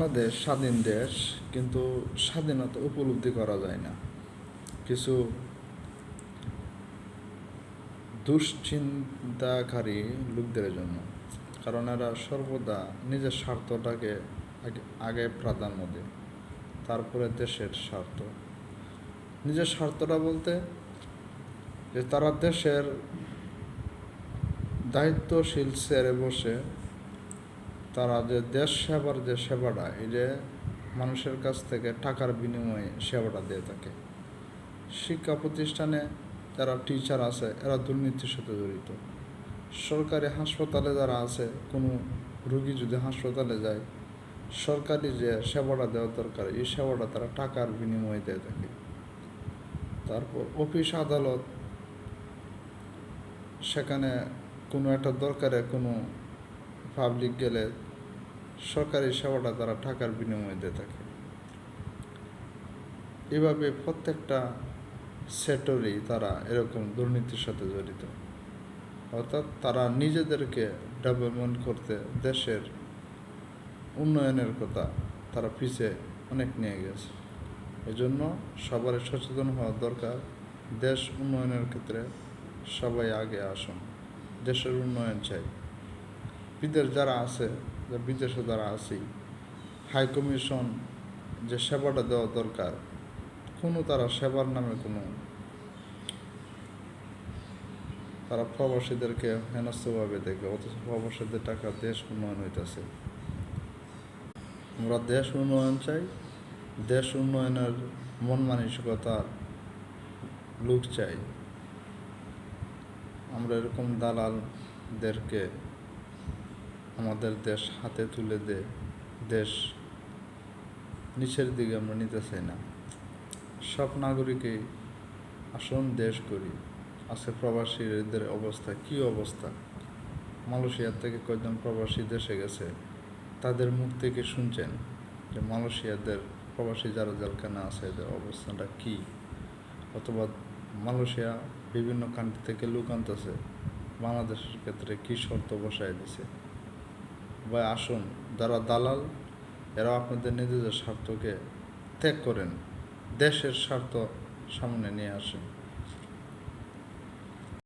বাংলাদেশ স্বাধীন দেশ, কিন্তু স্বাধীনতা উপলব্ধি করা যায় না কিছু দুশ্চিন্তাকারী লোকদের জন্য। কারণ এরা সর্বদা নিজের স্বার্থটাকে আগে প্রাধান্য দেয়, তারপরে দেশের স্বার্থ। নিজের স্বার্থটা বলতে যে তারা দেশের দায়িত্বশীল চেয়ারে বসে তারা যে দেশ সেবার যে সেবাটা, এই যে মানুষের কাছ থেকে টাকার বিনিময়ে সেবাটা দিয়ে থাকে। শিক্ষা প্রতিষ্ঠানে যারা টিচার আছে এরা দুর্নীতির সাথে জড়িত। সরকারি হাসপাতালে যারা আছে, কোনো রুগী যদি হাসপাতালে যায়, সরকারি যে সেবাটা দেওয়া দরকার এই সেবাটা তারা টাকার বিনিময়ে দিয়ে থাকে। তারপর অফিস আদালত, সেখানে কোনো একটা দরকারে কোনো পাবলিক গেলে সরকারি সেবাটা তারা টাকার বিনিময়ে দিয়ে থাকে। এভাবে প্রত্যেকটা সেক্টরেই তারা এরকম দুর্নীতির সাথে জড়িত। অর্থাৎ তারা নিজেদেরকে ডেভেলপমেন্ট করতে, দেশের উন্নয়নের কথা তারা পিছিয়ে অনেক নিয়ে গেছে। এজন্য সবারই সচেতন হওয়া দরকার। দেশ উন্নয়নের ক্ষেত্রে সবাই আগে আসুন, দেশের উন্নয়ন চাই। বিদেশ যারা আছে, বিদেশে যারা আছি, হাই কমিশন যে সেবাটা দেওয়া দরকার, কোনো তারা সেবার নামে কোনো তারা প্রবাসীদেরকে হেনস্থভাবে দেখবে, অথচ প্রবাসীদের টাকা দেশ উন্নয়ন হইতেছে। আমরা দেশ উন্নয়ন চাই, দেশ উন্নয়নের মন মানসিকতার লোক চাই। আমরা এরকম দালালদেরকে আমাদের দেশ হাতে তুলে দেশ নিচের দিকে আমরা নিতে চাই না। সব নাগরিকই আসুন দেশ করি। আজকে প্রবাসীদের অবস্থা কী অবস্থা! মালয়েশিয়ার থেকে কয়েকজন প্রবাসী দেশে গেছে, তাদের মুখ থেকে শুনছেন যে মালয়েশিয়াদের প্রবাসী যারা জেলখানা আছে এদের অবস্থাটা কী। অথবা মালয়েশিয়া বিভিন্ন কান্ট্রি থেকে লোক আনতেছে, বাংলাদেশের ক্ষেত্রে কী শর্ত বসায় দিছে। বা আসুন, যারা দালাল এরা আপনাদের নিজেদের স্বার্থকে ত্যাগ করেন, দেশের স্বার্থ সামনে নিয়ে আসেন।